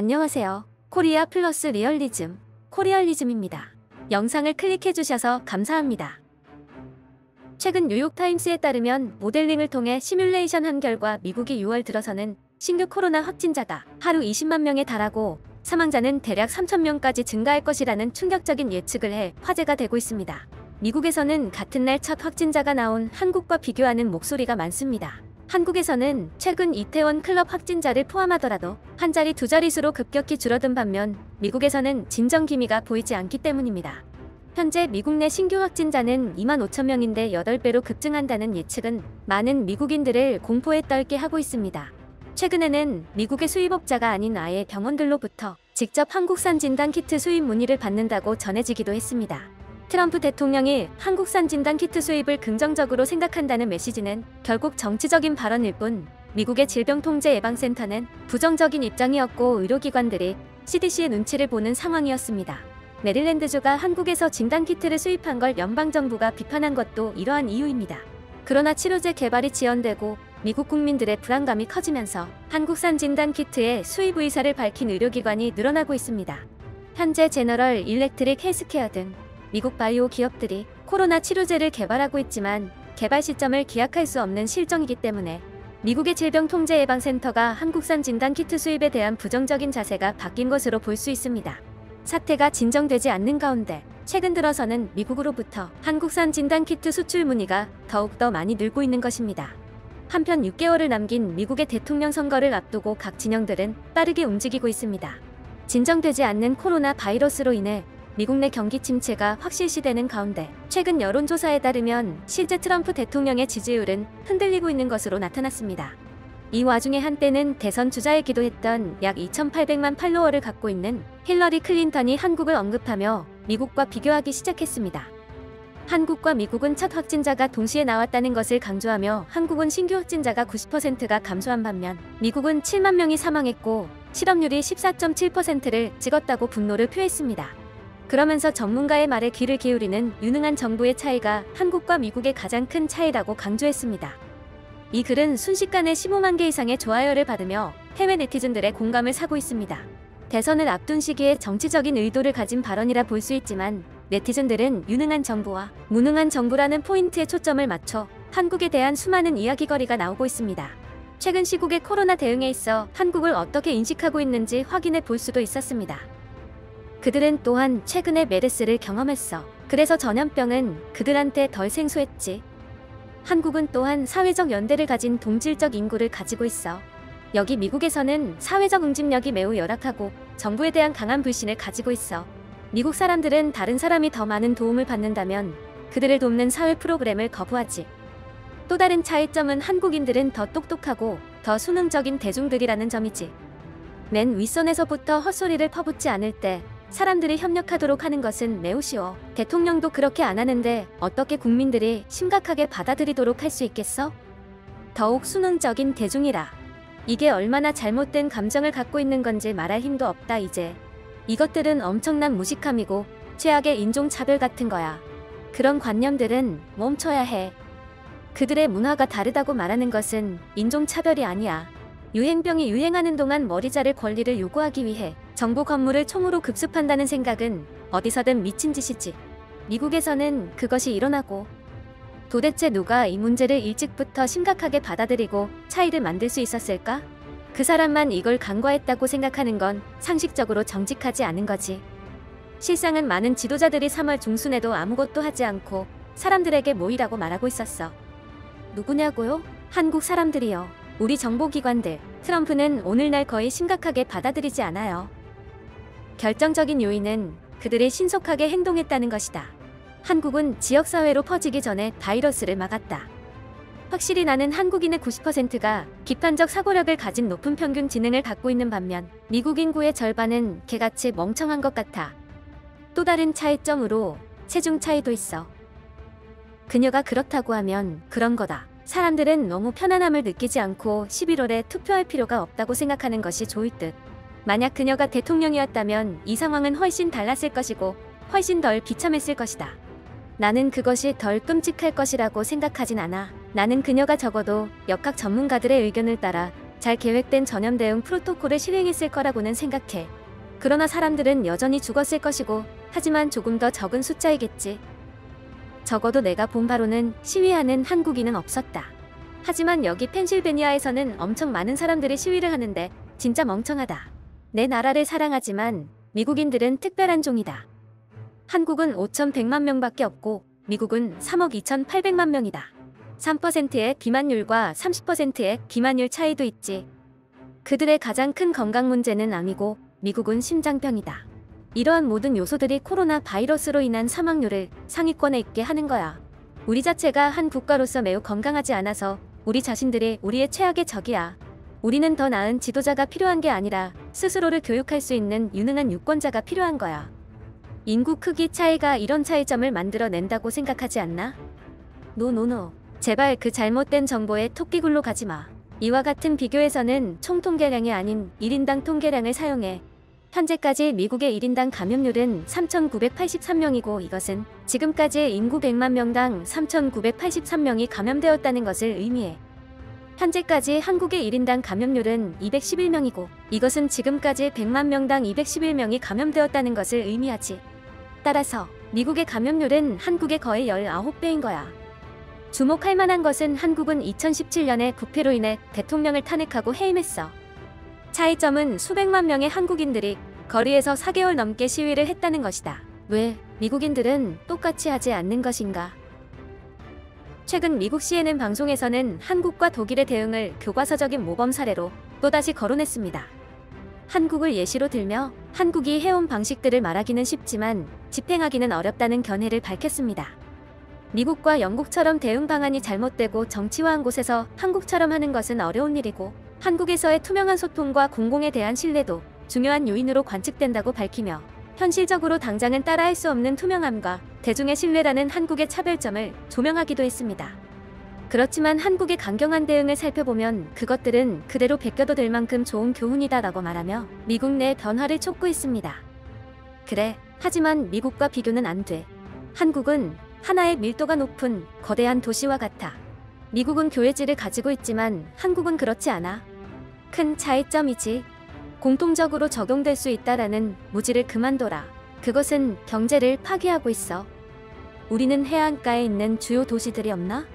안녕하세요. 코리아 플러스 리얼리즘, 코리얼리즘입니다. 영상을 클릭해주셔서 감사합니다. 최근 뉴욕타임스에 따르면 모델링을 통해 시뮬레이션한 결과 미국이 6월 들어서는 신규 코로나 확진자가 하루 20만 명에 달하고 사망자는 대략 3천 명까지 증가할 것이라는 충격적인 예측을 해 화제가 되고 있습니다. 미국에서는 같은 날 첫 확진자가 나온 한국과 비교하는 목소리가 많습니다. 한국에서는 최근 이태원 클럽 확진자를 포함하더라도 한 자리 두 자릿수로 급격히 줄어든 반면 미국에서는 진정 기미가 보이지 않기 때문입니다. 현재 미국 내 신규 확진자는 2만 5천 명인데 8배로 급증한다는 예측은 많은 미국인들을 공포에 떨게 하고 있습니다. 최근에는 미국의 수입업자가 아닌 아예 병원들로부터 직접 한국산 진단키트 수입 문의를 받는다고 전해지기도 했습니다. 트럼프 대통령이 한국산 진단키트 수입을 긍정적으로 생각한다는 메시지는 결국 정치적인 발언일 뿐 미국의 질병통제예방센터는 부정적인 입장이었고 의료기관들이 CDC의 눈치를 보는 상황이었습니다. 메릴랜드주가 한국에서 진단키트를 수입한 걸 연방정부가 비판한 것도 이러한 이유입니다. 그러나 치료제 개발이 지연되고 미국 국민들의 불안감이 커지면서 한국산 진단키트의 수입 의사를 밝힌 의료기관이 늘어나고 있습니다. 현재 제너럴 일렉트릭 헬스케어 등 미국 바이오 기업들이 코로나 치료제를 개발하고 있지만 개발 시점을 기약할 수 없는 실정이기 때문에 미국의 질병통제예방센터가 한국산 진단키트 수입에 대한 부정적인 자세가 바뀐 것으로 볼 수 있습니다. 사태가 진정되지 않는 가운데 최근 들어서는 미국으로부터 한국산 진단키트 수출 문의가 더욱더 많이 늘고 있는 것입니다. 한편 6개월을 남긴 미국의 대통령 선거를 앞두고 각 진영들은 빠르게 움직이고 있습니다. 진정되지 않는 코로나 바이러스로 인해 미국 내 경기 침체가 확실시되는 가운데 최근 여론조사에 따르면 실제 트럼프 대통령의 지지율은 흔들리고 있는 것으로 나타났습니다. 이 와중에 한때는 대선 주자이기도 했던 약 2,800만 팔로워를 갖고 있는 힐러리 클린턴이 한국을 언급하며 미국과 비교하기 시작했습니다. 한국과 미국은 첫 확진자가 동시에 나왔다는 것을 강조하며 한국은 신규 확진자가 90%가 감소한 반면 미국은 7만 명이 사망했고 실업률이 14.7%를 찍었다고 분노를 표했습니다. 그러면서 전문가의 말에 귀를 기울이는 유능한 정부의 차이가 한국과 미국의 가장 큰 차이라고 강조했습니다. 이 글은 순식간에 15만 개 이상의 좋아요를 받으며 해외 네티즌들의 공감을 사고 있습니다. 대선을 앞둔 시기에 정치적인 의도를 가진 발언이라 볼 수 있지만 네티즌들은 유능한 정부와 무능한 정부라는 포인트에 초점을 맞춰 한국에 대한 수많은 이야기거리가 나오고 있습니다. 최근 시국의 코로나 대응에 있어 한국을 어떻게 인식하고 있는지 확인해 볼 수도 있었습니다. 그들은 또한 최근에 메르스를 경험했어. 그래서 전염병은 그들한테 덜 생소했지. 한국은 또한 사회적 연대를 가진 동질적 인구를 가지고 있어. 여기 미국에서는 사회적 응집력이 매우 열악하고 정부에 대한 강한 불신을 가지고 있어. 미국 사람들은 다른 사람이 더 많은 도움을 받는다면 그들을 돕는 사회 프로그램을 거부하지. 또 다른 차이점은 한국인들은 더 똑똑하고 더 수능적인 대중들이라는 점이지. 맨 윗선에서부터 헛소리를 퍼붓지 않을 때 사람들이 협력하도록 하는 것은 매우 쉬워. 대통령도 그렇게 안 하는데 어떻게 국민들이 심각하게 받아들이도록 할 수 있겠어? 더욱 수능적인 대중이라. 이게 얼마나 잘못된 감정을 갖고 있는 건지 말할 힘도 없다 이제. 이것들은 엄청난 무식함이고 최악의 인종차별 같은 거야. 그런 관념들은 멈춰야 해. 그들의 문화가 다르다고 말하는 것은 인종차별이 아니야. 유행병이 유행하는 동안 머리 자를 권리를 요구하기 위해 정부 건물을 총으로 급습한다는 생각은 어디서든 미친 짓이지. 미국에서는 그것이 일어나고 도대체 누가 이 문제를 일찍부터 심각하게 받아들이고 차이를 만들 수 있었을까? 그 사람만 이걸 간과했다고 생각하는 건 상식적으로 정직하지 않은 거지. 실상은 많은 지도자들이 3월 중순에도 아무것도 하지 않고 사람들에게 모이라고 말하고 있었어. 누구냐고요? 한국 사람들이요. 우리 정보기관들. 트럼프는 오늘날 거의 심각하게 받아들이지 않아요. 결정적인 요인은 그들이 신속하게 행동했다는 것이다. 한국은 지역사회로 퍼지기 전에 바이러스를 막았다. 확실히 나는 한국인의 90%가 비판적 사고력을 가진 높은 평균 지능을 갖고 있는 반면 미국 인구의 절반은 개같이 멍청한 것 같아. 또 다른 차이점으로 체중 차이도 있어. 그녀가 그렇다고 하면 그런 거다. 사람들은 너무 편안함을 느끼지 않고 11월에 투표할 필요가 없다고 생각하는 것이 좋을 듯. 만약 그녀가 대통령이었다면 이 상황은 훨씬 달랐을 것이고 훨씬 덜 비참했을 것이다. 나는 그것이 덜 끔찍할 것이라고 생각하진 않아. 나는 그녀가 적어도 역학 전문가들의 의견을 따라 잘 계획된 전염 대응 프로토콜을 실행했을 거라고는 생각해. 그러나 사람들은 여전히 죽었을 것이고, 하지만 조금 더 적은 숫자이겠지. 적어도 내가 본 바로는 시위하는 한국인은 없었다. 하지만 여기 펜실베니아에서는 엄청 많은 사람들이 시위를 하는데 진짜 멍청하다. 내 나라를 사랑하지만 미국인들은 특별한 종이다. 한국은 5,100만 명밖에 없고 미국은 3억 2,800만 명이다. 3%의 비만율과 30%의 기만율 차이도 있지. 그들의 가장 큰 건강 문제는 암이고 미국은 심장병이다. 이러한 모든 요소들이 코로나 바이러스로 인한 사망률을 상위권에 있게 하는 거야. 우리 자체가 한 국가로서 매우 건강하지 않아서 우리 자신들이 우리의 최악의 적이야. 우리는 더 나은 지도자가 필요한 게 아니라 스스로를 교육할 수 있는 유능한 유권자가 필요한 거야. 인구 크기 차이가 이런 차이점을 만들어낸다고 생각하지 않나? 노노노. 제발 그 잘못된 정보에 토끼굴로 가지 마. 이와 같은 비교에서는 총 통계량이 아닌 1인당 통계량을 사용해. 현재까지 미국의 1인당 감염률은 3,983명이고 이것은 지금까지 인구 100만 명당 3,983명이 감염되었다는 것을 의미해. 현재까지 한국의 1인당 감염률은 211명이고 이것은 지금까지 100만 명당 211명이 감염되었다는 것을 의미하지. 따라서 미국의 감염률은 한국의 거의 19배인 거야. 주목할 만한 것은 한국은 2017년에 부패로 인해 대통령을 탄핵하고 해임했어. 차이점은 수백만 명의 한국인들이 거리에서 4개월 넘게 시위를 했다는 것이다. 왜 미국인들은 똑같이 하지 않는 것인가? 최근 미국 CNN 방송에서는 한국과 독일의 대응을 교과서적인 모범 사례로 또다시 거론했습니다. 한국을 예시로 들며 한국이 해온 방식들을 말하기는 쉽지만 집행하기는 어렵다는 견해를 밝혔습니다. 미국과 영국처럼 대응 방안이 잘못되고 정치화한 곳에서 한국처럼 하는 것은 어려운 일이고 한국에서의 투명한 소통과 공공에 대한 신뢰도 중요한 요인으로 관측된다고 밝히며 현실적으로 당장은 따라할 수 없는 투명함과 대중의 신뢰라는 한국의 차별점을 조명하기도 했습니다. 그렇지만 한국의 강경한 대응을 살펴보면 그것들은 그대로 베껴도 될 만큼 좋은 교훈이다라고 말하며 미국 내 변화를 촉구했습니다. 그래, 하지만 미국과 비교는 안 돼. 한국은 하나의 밀도가 높은 거대한 도시와 같아. 미국은 교회지를 가지고 있지만 한국은 그렇지 않아. 큰 차이점이지. 공통적으로 적용될 수 있다라는 무지를 그만둬라. 그것은 경제를 파괴하고 있어. 우리는 해안가에 있는 주요 도시들이 없나?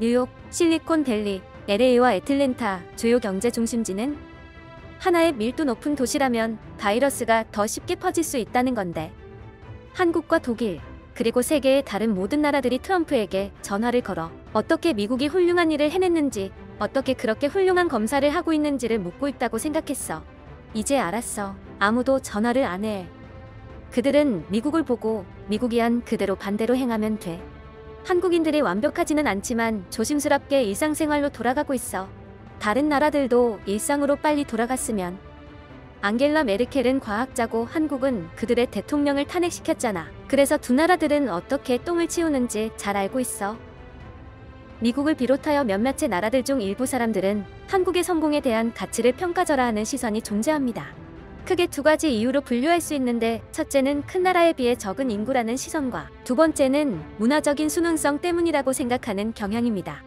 뉴욕, 실리콘밸리, LA와 애틀랜타 주요 경제 중심지는 하나의 밀도 높은 도시라면 바이러스가 더 쉽게 퍼질 수 있다는 건데. 한국과 독일, 그리고 세계의 다른 모든 나라들이 트럼프에게 전화를 걸어 어떻게 미국이 훌륭한 일을 해냈는지, 어떻게 그렇게 훌륭한 검사를 하고 있는지를 묻고 있다고 생각했어. 이제 알았어. 아무도 전화를 안 해. 그들은 미국을 보고 미국이 한 그대로 반대로 행하면 돼. 한국인들이 완벽하지는 않지만 조심스럽게 일상생활로 돌아가고 있어. 다른 나라들도 일상으로 빨리 돌아갔으면. 앙겔라 메르켈은 과학자고 한국은 그들의 대통령을 탄핵시켰잖아. 그래서 두 나라들은 어떻게 똥을 치우는지 잘 알고 있어. 미국을 비롯하여 몇몇의 나라들 중 일부 사람들은 한국의 성공에 대한 가치를 평가절하하는 시선이 존재합니다. 크게 두 가지 이유로 분류할 수 있는데, 첫째는 큰 나라에 비해 적은 인구라는 시선과 두 번째는 문화적인 순응성 때문이라고 생각하는 경향입니다.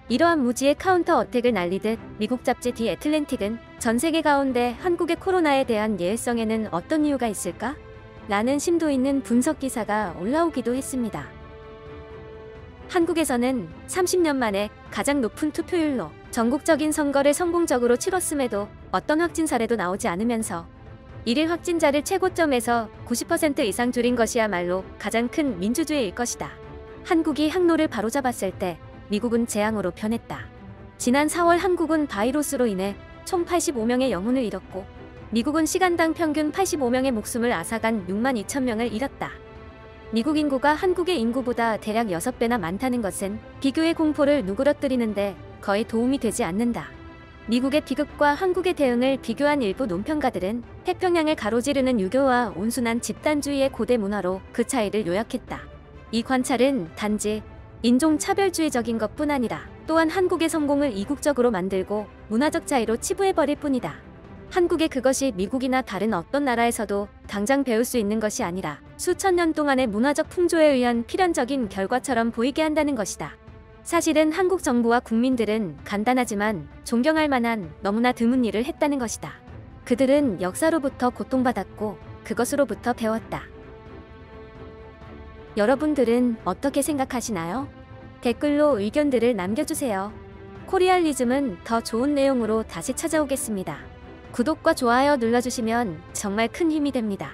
이러한 무지의 카운터 어택을 날리듯 미국 잡지 디 애틀랜틱은 전 세계 가운데 한국의 코로나에 대한 예외성에는 어떤 이유가 있을까? 라는 심도 있는 분석 기사가 올라오기도 했습니다. 한국에서는 30년 만에 가장 높은 투표율로 전국적인 선거를 성공적으로 치렀음에도 어떤 확진 사례도 나오지 않으면서 일일 확진자를 최고점에서 90% 이상 줄인 것이야말로 가장 큰 민주주의일 것이다. 한국이 항로를 바로잡았을 때 미국은 재앙으로 변했다. 지난 4월 한국은 바이러스로 인해 총 85명의 영혼을 잃었고 미국은 시간당 평균 85명의 목숨을 앗아간 6만 2천 명을 잃었다. 미국 인구가 한국의 인구보다 대략 6배나 많다는 것은 비교의 공포를 누그러뜨리는데 거의 도움이 되지 않는다. 미국의 비극과 한국의 대응을 비교한 일부 논평가들은 태평양을 가로지르는 유교와 온순한 집단주의의 고대 문화로 그 차이를 요약했다. 이 관찰은 단지 인종차별주의적인 것뿐 아니라 또한 한국의 성공을 이국적으로 만들고 문화적 차이로 치부해버릴 뿐이다. 한국의 그것이 미국이나 다른 어떤 나라에서도 당장 배울 수 있는 것이 아니라 수천 년 동안의 문화적 풍조에 의한 필연적인 결과처럼 보이게 한다는 것이다. 사실은 한국 정부와 국민들은 간단하지만 존경할 만한 너무나 드문 일을 했다는 것이다. 그들은 역사로부터 고통받았고 그것으로부터 배웠다. 여러분들은 어떻게 생각하시나요? 댓글로 의견들을 남겨주세요. 코리알리즘은 더 좋은 내용으로 다시 찾아오겠습니다. 구독과 좋아요 눌러주시면 정말 큰 힘이 됩니다.